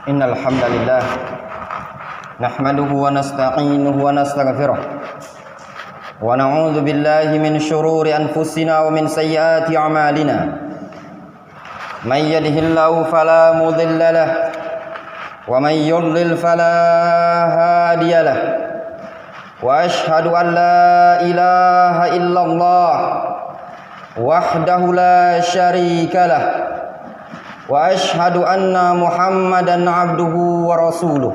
Innal hamdalillah nahmaduhu wa nasta'inuhu wa nastaghfiruh wa na'udzu billahi min shururi anfusina wa min sayyiati a'malina. May yahdihillahu fala mudilla lahu wa may yudlil fala hadiya lahu. Wa ashhadu an la ilaha illallah wahdahu la syarika lahu wa ashhadu anna Muhammadan abduhu wa rasuluh.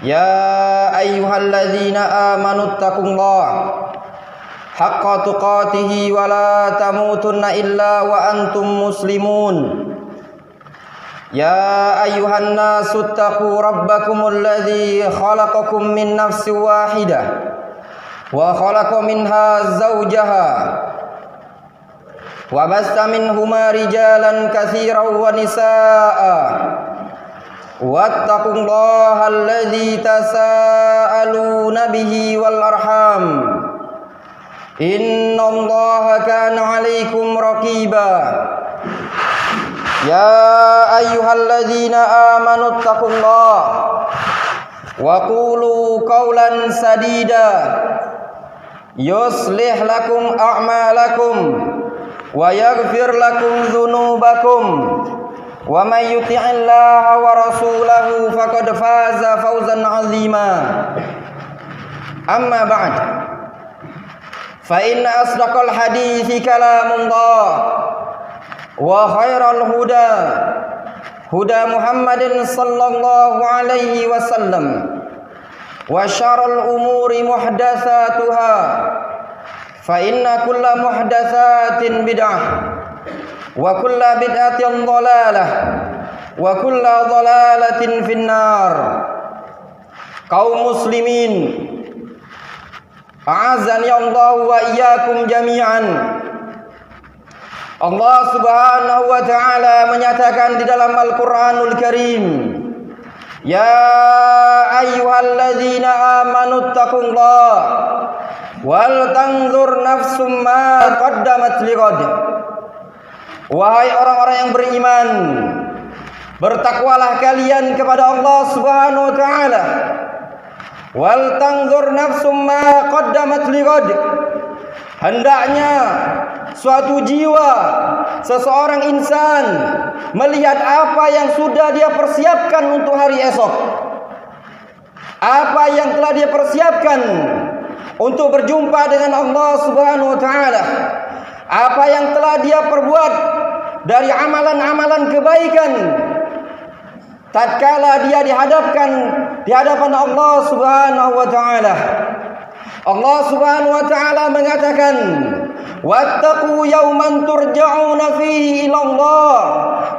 Ya ayyuhalladzina amanu taqullaha haqqa tuqatih wa la tamutunna illa wa antum muslimun. Ya ayyuhan nasu taqu rabbakumul ladzi khalaqakum min nafsin wahidah wa khalaqa minha zawjaha wa basta minhuma rijalan katsiran wa nisaa'a wattaqullaha alladzi tasaaluna bihi wal arham innallaha kana 'alaikum raqiba. Ya ayyuhalladzina amanu taqullaha wa qulu qawlan sadida yuslih lakum a'malakum wa yaghfir lakum dzunubakum wa may yuti'illaha wa rasulahu faqad faza fawzan 'azima. Amma ba'd, fa inna asdaqal hadithi kalamullah wa khairal huda huda Muhammadin sallallahu alaihi wasallam wa syarrul umuri muhdatsatuha fa inna kulla muhdatsatin bid'ah wa kulla bid'atin dhalalah wa kulla dhalalatin finnar. Kaum muslimin, a'azzani Allah wa iyyakum jami'an. Allah Subhanahu wa ta'ala menyatakan di dalam Al-Qur'anul Karim, ya ayyuhalladzina amanu taqullaha wal tanzur nafsum ma qaddamat lighad. Wahai orang-orang yang beriman, bertakwalah kalian kepada Allah Subhanahu wa ta'ala. Wal tanzur nafsum ma qaddamat lighad. Hendaknya suatu jiwa, seseorang insan melihat apa yang sudah dia persiapkan untuk hari esok. Apa yang telah dia persiapkan untuk berjumpa dengan Allah Subhanahu wa ta'ala. Apa yang telah dia perbuat dari amalan-amalan kebaikan tatkala dia dihadapkan di hadapan Allah Subhanahu wa ta'ala. Allah Subhanahu wa ta'ala mengatakan, wattaqu yawman turja'una fihi ila Allah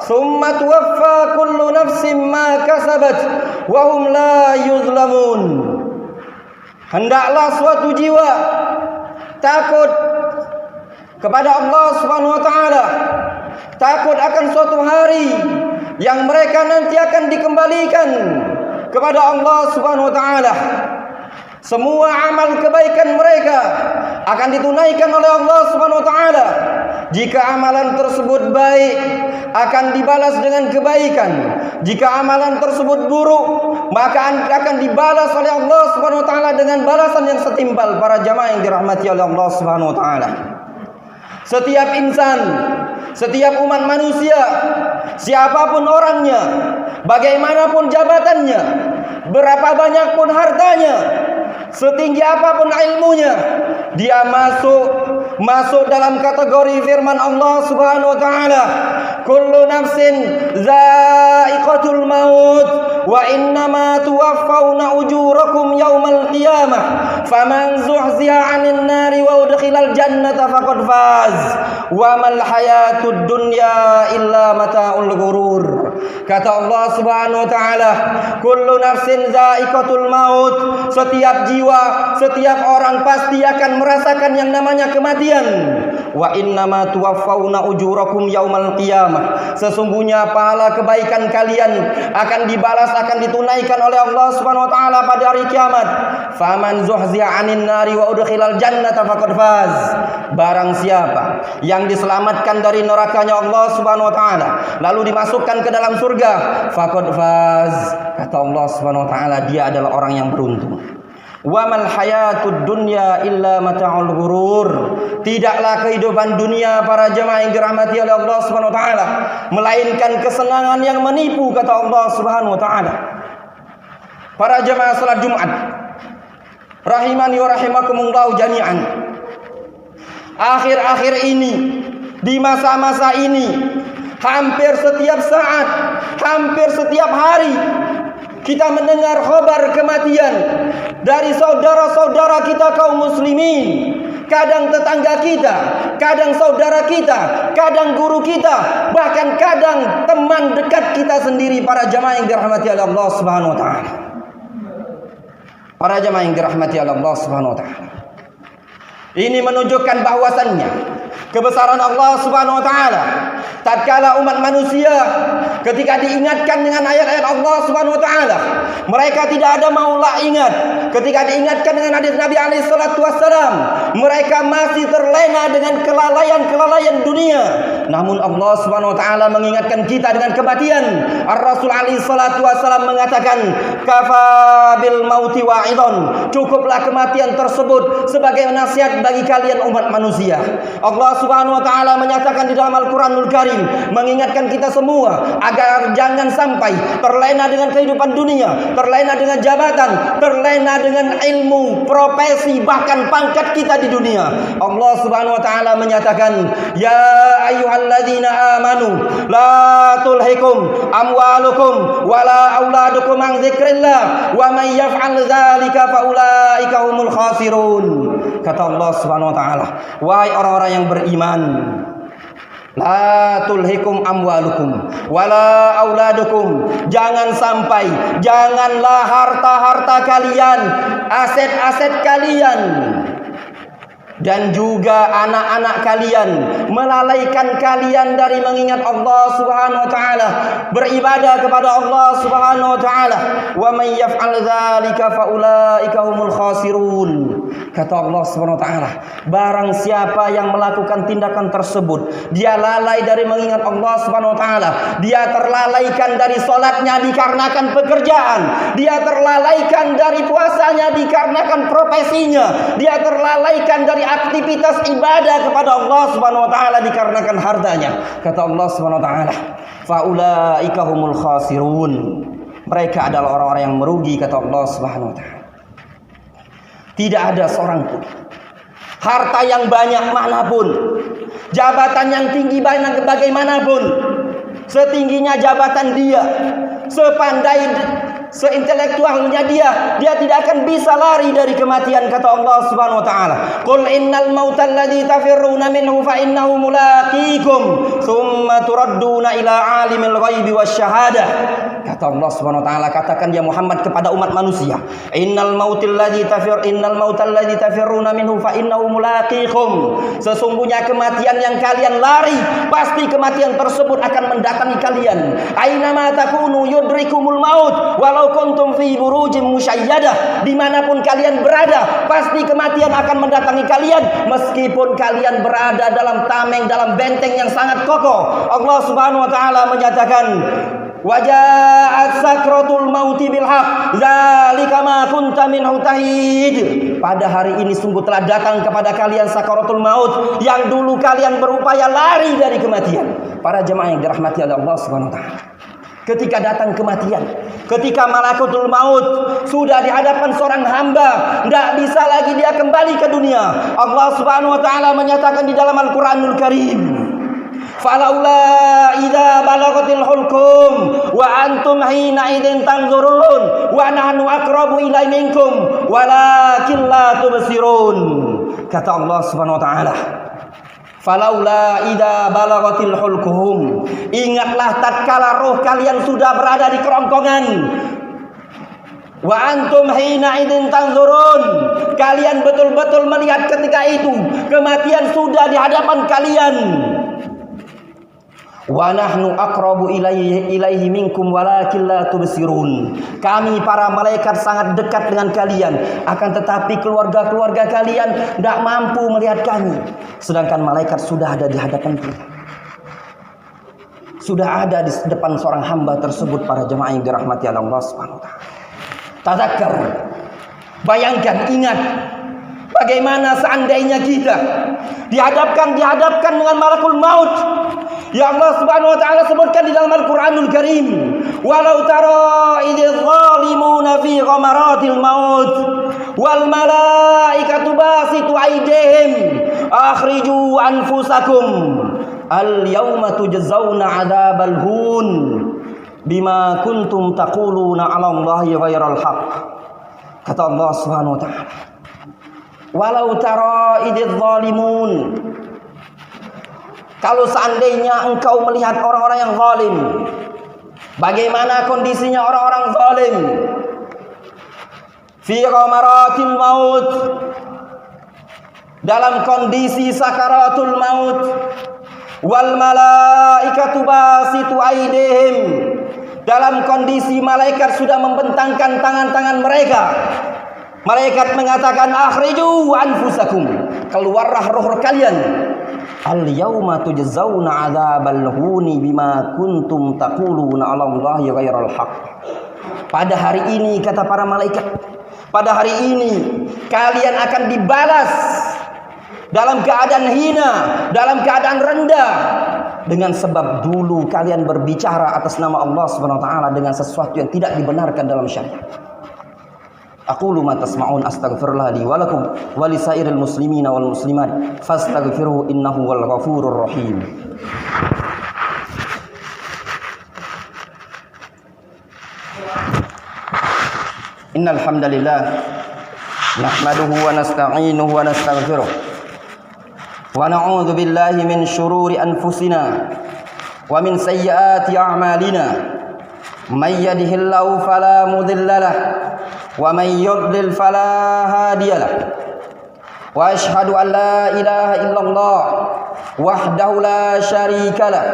summa tuwaffa kullu nafsin ma kasabat wa hum la yuzlamun. Hendaklah suatu jiwa takut kepada Allah Subhanahu wa ta'ala, takut akan suatu hari yang mereka nanti akan dikembalikan kepada Allah Subhanahu wa ta'ala. Semua amal kebaikan mereka akan ditunaikan oleh Allah Subhanahu wa ta'ala. Jika amalan tersebut baik, akan dibalas dengan kebaikan. Jika amalan tersebut buruk, maka akan dibalas oleh Allah Subhanahu wa ta'ala dengan balasan yang setimpal. Para jamaah yang dirahmati oleh Allah Subhanahu wa ta'ala, setiap insan, setiap umat manusia, siapapun orangnya, bagaimanapun jabatannya, berapa banyak pun hartanya, setinggi apapun ilmunya, dia masuk dalam kategori firman Allah Subhanahu wa ta'ala, kullu nafsin za'iqatul maut wa innama tuwaffawna ujurakum yawmal qiyamah faman zuhziha 'anil nari wa udkhilal jannata faqad faz wa mal hayatud dunya illa mata'ul ghurur. Kata Allah Subhanahu wa ta'ala, kullu nafsin za'iqatul maut, setiap jiwa, setiap orang pasti akan merasakan yang namanya kematian. wa innama tuwaffawna ujurakum yaumal qiyamah. Sesungguhnya pahala kebaikan kalian akan dibalas, akan ditunaikan oleh Allah Subhanahu wa taala pada hari kiamat. Faman zuhziya 'anil nari wa udkhilal jannata faqad faz. Barang siapa yang diselamatkan dari nerakanya Allah Subhanahu wa taala lalu dimasukkan ke dalam surga, faqad faz. Kata Allah Subhanahu wa taala, dia adalah orang yang beruntung. Wa mal hayatud dunya illa mata'ul ghurur. Tidaklah kehidupan dunia para jemaah yang dirahmati oleh Allah Subhanahu wa taala melainkan kesenangan yang menipu, kata Allah Subhanahu wa taala. Para jemaah salat Jumat rahimani wa rahimakumullah jami'an. Akhir-akhir ini, di masa-masa ini, hampir setiap saat, hampir setiap hari kita mendengar kabar kematian dari saudara-saudara kita kaum muslimin. Kadang tetangga kita, kadang saudara kita, kadang guru kita, bahkan kadang teman dekat kita sendiri. Para jamaah yang dirahmati oleh Allah Subhanahu wa taala. Para jamaah yang dirahmati oleh Allah Subhanahu wa taala. Ini menunjukkan bahwasannya kebesaran Allah Subhanahu wa taala tatkala umat manusia ketika diingatkan dengan ayat-ayat Allah Subhanahu wa taala, mereka tidak ada maulah ingat. Ketika diingatkan dengan hadis Nabi alaihi salatu wassalam, mereka masih terlena dengan kelalaian-kelalaian dunia. Namun Allah Subhanahu wa taala mengingatkan kita dengan kematian. Ar-Rasul alaihi salatu wassalam mengatakan, "Kafa bil mauti wa'idon." Cukuplah kematian tersebut sebagai nasihat bagi kalian umat manusia. Allah Subhanahu wa taala menyatakan di dalam Al-Qur'anul Karim, mengingatkan kita semua agar jangan sampai terlena dengan kehidupan dunia, terlena dengan jabatan, terlena dengan ilmu, profesi, bahkan pangkat kita di dunia. Allah Subhanahu wa taala menyatakan, "Ya ayyuhalladzina amanu la tulhikum amwalukum wala auladukum an dzikrillah wa may yaf'al dzalika faulaika humul khasirun." Kata Allah Subhanahu wa taala, wahai orang-orang yang beriman, la tulhikum amwalukum wala auladukum. Jangan sampai, janganlah harta-harta kalian, aset-aset kalian, dan juga anak-anak kalian melalaikan kalian dari mengingat Allah Subhanahu wa taala, beribadah kepada Allah Subhanahu wa taala. Wa may yaf'al dzalika faulaika humul khasirun. Kata Allah Subhanahu wa taala, barang siapa yang melakukan tindakan tersebut, dia lalai dari mengingat Allah Subhanahu wa taala, dia terlalaikan dari salatnya dikarenakan pekerjaan, dia terlalaikan dari puasanya dikarenakan profesinya, dia terlalaikan dari aktivitas ibadah kepada Allah Subhanahu wa taala dikarenakan hartanya. Kata Allah Subhanahu wa taala, faulaika humul khasirun. Mereka adalah orang-orang yang merugi, kata Allah Subhanahu wa taala. Tidak ada seorang pun, harta yang banyak manapun, jabatan yang tinggi banyak bagaimanapun, setingginya jabatan dia, sepandai, seintelektualnya dia tidak akan bisa lari dari kematian. Kata Allah Subhanahu wa taala, "Qul innal mautal ladzi tafirruna minhu fa innahu mulaqikum, tsumma turadduna ila alimil ghaibi wasyahadah." Kata Allah Subhanahu wa taala, katakan ya Muhammad kepada umat manusia, innal mautal ladzi tafirruna minhu fa innahu mulaqikum. Sesungguhnya kematian yang kalian lari, pasti kematian tersebut akan mendatangi kalian. Aina ma takunu yudrikumul maut walau kuntum fi burujim musyayyadah. Dimanapun kalian berada, pasti kematian akan mendatangi kalian, meskipun kalian berada dalam tameng, dalam benteng yang sangat kokoh. Allah Subhanahu wa taala menyatakan, waja'at sakratul mauti bil haq dzalika ma kunta minhu tahid. Pada hari ini sungguh telah datang kepada kalian sakaratul maut yang dulu kalian berupaya lari dari kematian. Para jemaah yang dirahmati oleh Allah Subhanahu wa taala, ketika datang kematian, ketika malakutul maut sudah di hadapan seorang hamba, tidak bisa lagi dia kembali ke dunia. Allah Subhanahu wa taala menyatakan di dalam Al-Qur'anul Karim, falaula idza balagatil hulqum wa antum hina idzin tanzurun wa nahnu aqrabu ilaihi minkum walakin la tubsirun. Kata Allah Subhanahu wa taala, falaula idza balagatil hulqum. Ingatlah tatkala roh kalian sudah berada di kerongkongan. Wa antum hina idin tanzurun. Kalian betul-betul melihat ketika itu kematian sudah di hadapan kalian. Wa nahnu aqrabu ilaihi minkum walakin la tubsirun. Kami para malaikat sangat dekat dengan kalian, akan tetapi keluarga-keluarga kalian tidak mampu melihat kami. Sedangkan malaikat sudah ada di hadapan kita. Sudah ada di depan seorang hamba tersebut, para jemaah yang dirahmati Allah Subhanahu wa taala. Tadzakkar, bayangkan, ingat bagaimana seandainya kita dihadapkan dengan malakul maut. Ya Allah Subhanahu wa taala sebutkan di dalam Al-Qur'anul Karim, walau tara idzal zalimuna fi ghamaratil maut wal malaikatu basitu aydihim akhriju anfusakum al yauma tujzauna adzabal hun bima kuntum taquluna 'ala Allahi ghairal haqq. Kata Allah Subhanahu wa taala, walau tara idzal zalimun, kalau seandainya engkau melihat orang-orang yang zalim, bagaimana kondisinya orang-orang zalim? Fi ghamaratil maut, dalam kondisi sakaratul maut, wal malaikatu basitu aydihim, dalam kondisi malaikat sudah membentangkan tangan-tangan mereka. Malaikat mengatakan, akhriju anfusakum, keluarlah roh kalian. Al yauma tujzauna adzabal huni bima kuntum taquluna 'ala Allahi ghairal haqq. Pada hari ini, kata para malaikat, pada hari ini kalian akan dibalas dalam keadaan hina, dalam keadaan rendah, dengan sebab dulu kalian berbicara atas nama Allah Subhanahu wa taala dengan sesuatu yang tidak dibenarkan dalam syariat. Aqulu ma tasma'un astaghfirullah li wa lakum wa li sairil muslimina wal muslimat fastaghfiruhu innahu wal ghafurur rahim. Innal hamdalillah nahmaduhu wa nasta'inuhu wa nastaghfiruh wa na'udzu billahi min shururi anfusina wa min sayyiati a'malina. May yahdihillahu fala mudilla lahu wa may yudlil fala hadiya lahu. Wa asyhadu an la ilaha illallah wahdahu la syarika lahu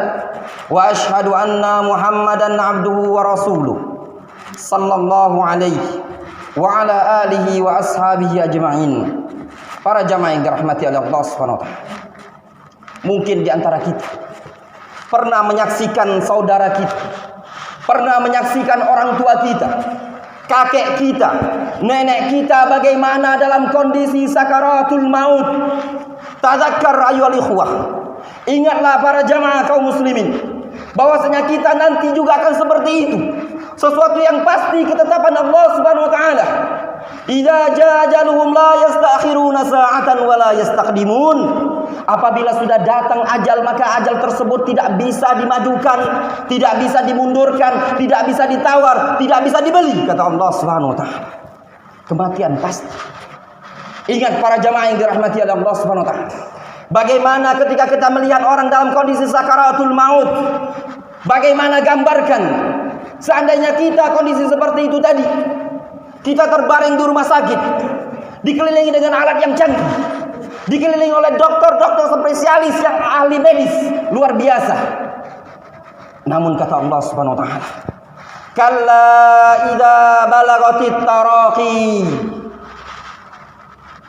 wa asyhadu anna Muhammadan abduhu wa rasuluh sallallahu alaihi wa ala alihi wa ashabihi ajma'in. Para jamaah yang dirahmati oleh Allah Subhanahu wa taala, mungkin di antara kita pernah menyaksikan saudara kita, pernah menyaksikan orang tua kita, kakek kita, nenek kita bagaimana dalam kondisi sakaratul maut. Tadzakkar ayyuhal ikhwah, ingatlah para jamaah kaum muslimin, bahwasanya kita nanti juga akan seperti itu. Sesuatu yang pasti ketetapan Allah Subhanahu wa taala. Idza jaa ajaluhum la yastakhiruna sa'atan wa la yastaqdimun. Apabila sudah datang ajal, maka ajal tersebut tidak bisa dimajukan, tidak bisa dimundurkan, tidak bisa ditawar, tidak bisa dibeli, kata Allah Subhanahu wa taala. Kematian pasti. Ingat para jamaah yang dirahmati oleh Allah Subhanahu wa taala, bagaimana ketika kita melihat orang dalam kondisi sakaratul maut, bagaimana gambarkan seandainya kita kondisi seperti itu tadi. Kita terbaring di rumah sakit, dikelilingi dengan alat yang canggih, dikelilingi oleh dokter-dokter spesialis yang ahli medis luar biasa. Namun kata Allah Subhanahu wa taala, kalla idza balagatit taraqi,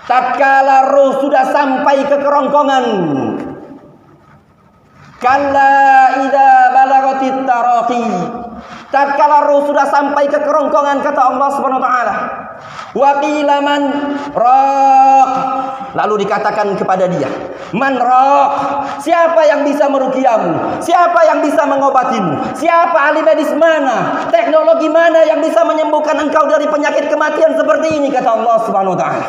tatkala ruh sudah sampai ke kerongkongan. Kalla idza balagatit taraqi, tatkala ruh sudah sampai ke kerongkongan, kata Allah Subhanahu wa taala, wa qila man raq, lalu dikatakan kepada dia, man raq, siapa yang bisa meruqiyamu, siapa yang bisa mengobatimu, siapa ahli medis mana, teknologi mana yang bisa menyembuhkan engkau dari penyakit kematian seperti ini, kata Allah Subhanahu wa taala.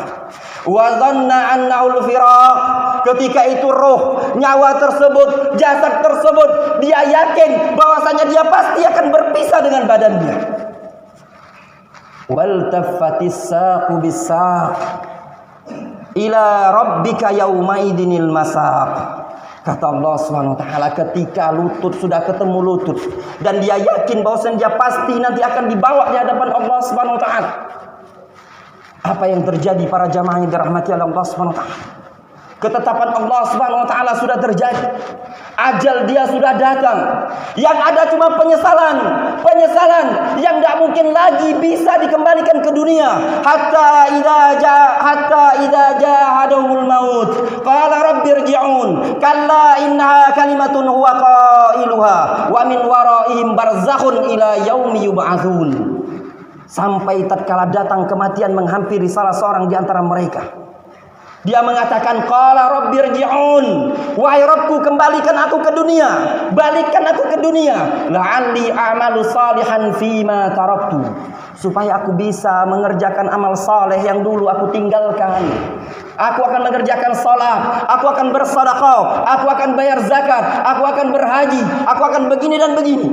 Wa dhanna annahu al-firaq, ketika itu roh, nyawa tersebut, jasad tersebut, dia yakin bahwasanya dia pasti akan berpisah dengan badannya. Wal taffatis saqu bis-saq ila rabbika yauma idinil masaq. Kata Allah Subhanahu wa taala, ketika lutut sudah ketemu lutut dan dia yakin bahwa dia pasti nanti akan dibawa di hadapan Allah Subhanahu wa taala. Apa yang terjadi para jamaah yang dirahmati Allah Subhanahu wa taala? Ketetapan Allah Subhanahu wa taala sudah terjadi. Ajal dia sudah datang. Yang ada cuma penyesalan yang tidak mungkin lagi bisa dikembalikan ke dunia. Hatta idza ja'ahumul maut qala rabbirji'un kalla innaha kalimatun huwa qailuha wa min waraihim barzakhun ila yaumi yub'atsun. Sampai tatkala datang kematian menghampiri salah seorang di antara mereka, dia mengatakan, qala rabbirji'un, wahai Rabbku, kembalikan aku ke dunia, balikkan aku ke dunia, la'alli a'malu salihan fima taraktu, supaya aku bisa mengerjakan amal saleh yang dulu aku tinggalkan. Aku akan mengerjakan salat, aku akan bersedekah, aku akan bayar zakat, aku akan berhaji, aku akan begini dan begini.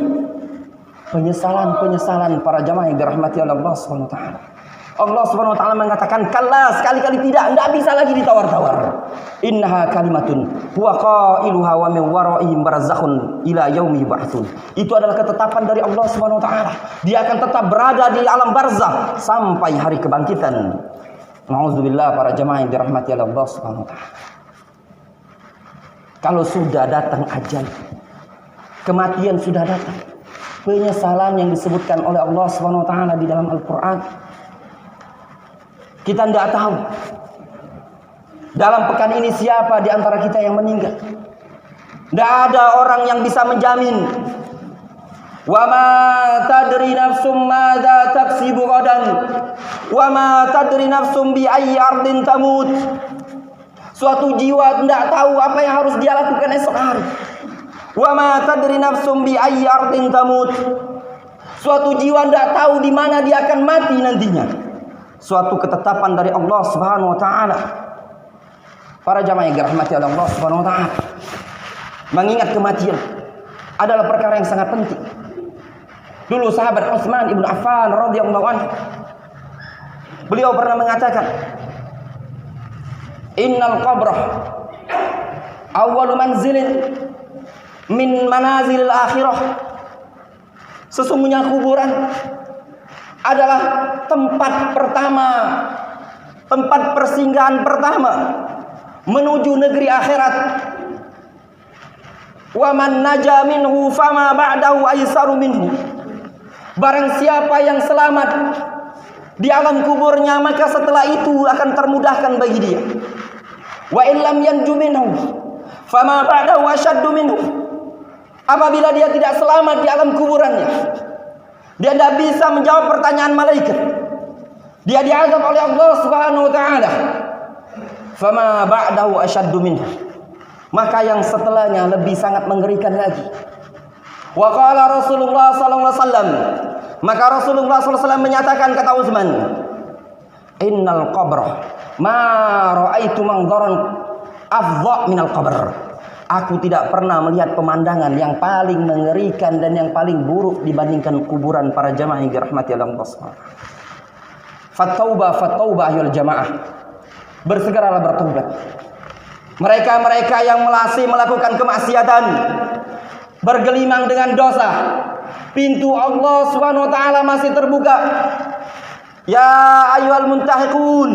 Penyesalan para jamaah yang dirahmati Allah Subhanahu wa taala. Allah Subhanahu wa taala mengatakan, kalla, sekali-kali tidak bisa lagi ditawar-tawar. Innaha kalimatun huwa qailuha wa min waraihim barzakhun ila yaumi yub'atsun. Itu adalah ketetapan dari Allah Subhanahu wa taala. Dia akan tetap berada di alam barzakh sampai hari kebangkitan. Nauzubillah para jamaah yang dirahmati Allah Subhanahu wa taala. Kalau sudah datang ajal, kematian sudah datang, penyesalan yang disebutkan oleh Allah Subhanahu wa taala di dalam Al-Qur'an, kita tidak tahu dalam pekan ini siapa di antara kita yang meninggal. Tidak ada orang yang bisa menjamin. Wa ma tadri nafsum madza taksibu ghadan wa ma tadri nafsum bi ayyi ardin tamut. Suatu jiwa tidak tahu apa yang harus dia lakukan esok hari. Wa ma tadri nafsum bi ayyi ardin tamut. Suatu jiwa tidak tahu di mana dia akan mati nantinya. Suatu ketetapan dari Allah Subhanahu wa taala. Para jamaah yang dirahmati Allah Subhanahu wa taala, mengingat kematian adalah perkara yang sangat penting. Dulu sahabat Utsman ibn Affan radhiyallahu anhu, beliau pernah mengatakan, innal qabra awwalu manzilin min manazilil akhirah. Sesungguhnya kuburan adalah tempat pertama, tempat persinggahan pertama menuju negeri akhirat. Wa man naja minhu fama ba'dahu aisaru minhu. Barang siapa yang selamat di alam kuburnya, maka setelah itu akan termudahkan bagi dia. Wa illam yanju minhu fama ba'dahu ashaddu minhu. Apabila dia tidak selamat di alam kuburannya, dia tidak bisa menjawab pertanyaan malaikat, dia diazab oleh Allah Subhanahu wa taala. Fama ba'dahu ashaddu minhu. Maka yang setelahnya lebih sangat mengerikan lagi. Wa qala Rasulullah sallallahu alaihi wasallam. Maka Rasulullah sallallahu alaihi wasallam menyatakan, kata Utsman, innal qabra ma ra'aitu manzaran afdha minal qabr. Aku tidak pernah melihat pemandangan yang paling mengerikan dan yang paling buruk dibandingkan kuburan para jamaah yang dirahmati Allah Subhanahu. Fattauba ayyuhal jamaah. Bersegeralah bertobat. Mereka-mereka yang masih melakukan kemaksiatan, bergelimang dengan dosa, pintu Allah Subhanahu wa taala masih terbuka. Ya ayyuhal muntahiqun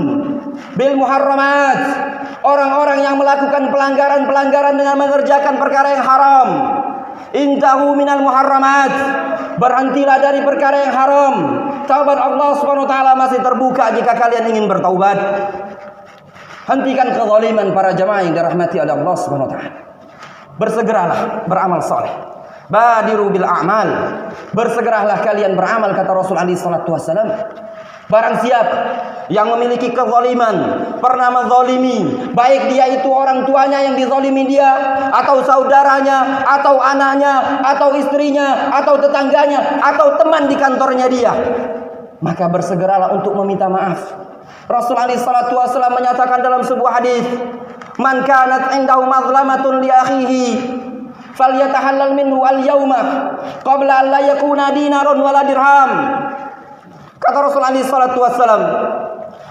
bil muharramat. Orang-orang yang melakukan pelanggaran-pelanggaran dengan mengerjakan perkara yang haram. Intahu minal muharramat. Berhentilah dari perkara yang haram. Taubat Allah Subhanahu wa taala masih terbuka jika kalian ingin bertaubat. Hentikan kezaliman para jamaah yang dirahmati oleh Allah Subhanahu wa taala. Bersegeralah beramal saleh. Badiru bil a'mal. Bersegeralah kalian beramal, kata Rasul alaihi salatu wasallam. Barang siapa yang memiliki kezaliman, pernah menzalimi, baik dia itu orang tuanya yang dizalimi dia, atau saudaranya, atau anaknya, atau istrinya, atau tetangganya, atau teman di kantornya dia, maka bersegeralah untuk meminta maaf. Rasul alaihi salatu wasallam menyatakan dalam sebuah hadis, man kanat indahu mazlamatun li akhihi falyatahallal minhu al-yawma qabla an la yakuna dinarun wala dirham. Kata Rasul alaihi salatu wassalam,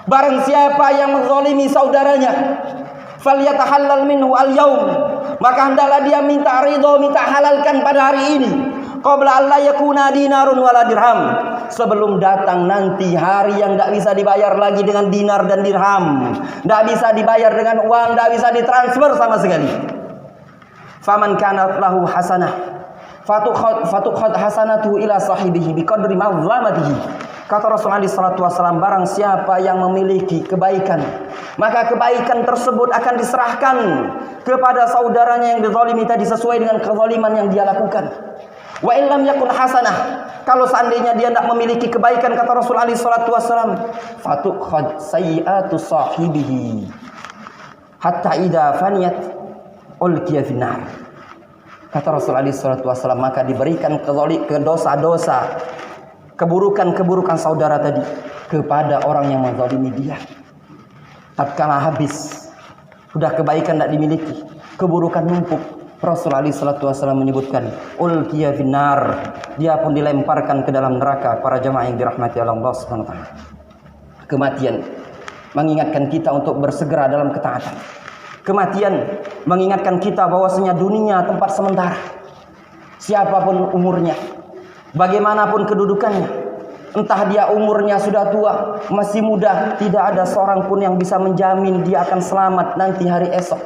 barang siapa yang menzalimi saudaranya, falyatahallal minhu al-yawm, maka hendaklah dia minta ridho, minta halalkan pada hari ini. Qabla alla yakuna dinarun wala dirham, sebelum datang nanti hari yang tidak bisa dibayar lagi dengan dinar dan dirham, tidak bisa dibayar dengan uang, tidak bisa ditransfer sama sekali. Faman kanat lahu hasanah fatukhad hasanatuhu ila sahibihi biqadri mazlamatihi. Kata Rasulullah SAW, barang siapa yang memiliki kebaikan, maka kebaikan tersebut akan diserahkan kepada saudaranya yang dizalimi tadi sesuai dengan kezaliman yang dia lakukan. Wa illam yakun hasanah, kalau seandainya dia tidak memiliki kebaikan, kata Rasulullah SAW, fatukhad sayyi'atu sahibihi hatta idza faniyat ulqiya finnar. Kata Rasulullah SAW, maka diberikan ke dosa-dosa, keburukan-keburukan saudara tadi kepada orang yang menzalimi dia. Tatkala habis, sudah kebaikan tidak dimiliki, keburukan numpuk, Rasulullah SAW menyebutkan ulqiya finnar, dia pun dilemparkan ke dalam neraka. Para jamaah yang dirahmati Allah Subhanahu wa taala. Kematian mengingatkan kita untuk bersegera dalam ketaatan. Kematian mengingatkan kita bahwasanya dunia tempat sementara. Siapapun umurnya, bagaimanapun kedudukannya, entah dia umurnya sudah tua, masih muda, tidak ada seorang pun yang bisa menjamin dia akan selamat nanti hari esok.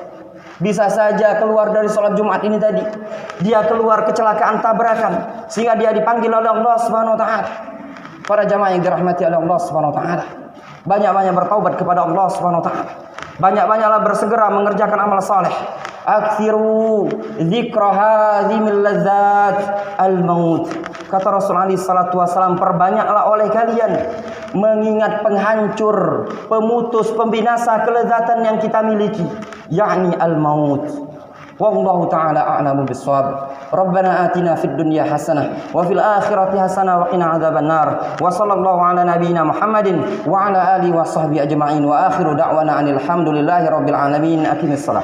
Bisa saja keluar dari sholat Jumat ini tadi, dia keluar kecelakaan tabrakan, sehingga dia dipanggil oleh Allah Subhanahu wa taala. Para jamaah yang dirahmati oleh Allah Subhanahu wa taala, banyak-banyak bertaubat kepada Allah Subhanahu wa taala. Banyak-banyaklah bersegera mengerjakan amal saleh. Aktsiru dzikra hadzimil ladzat al-maut. Kata Rasulullah SAW, perbanyaklah oleh kalian mengingat penghancur, pemutus, pembinasa kelezatan yang kita miliki, yakni al-maut. Wallahu ta'ala a'lamu bis-shawab. Rabbana atina fid dunya hasanah wa fil akhirati hasanah wa qina adzabannar. Wa sallallahu ala nabiyyina Muhammadin wa ala alihi wa sahbihi ajma'in. Wa akhiru da'wana anil hamdulillahi rabbil alamin. Aqimissalah.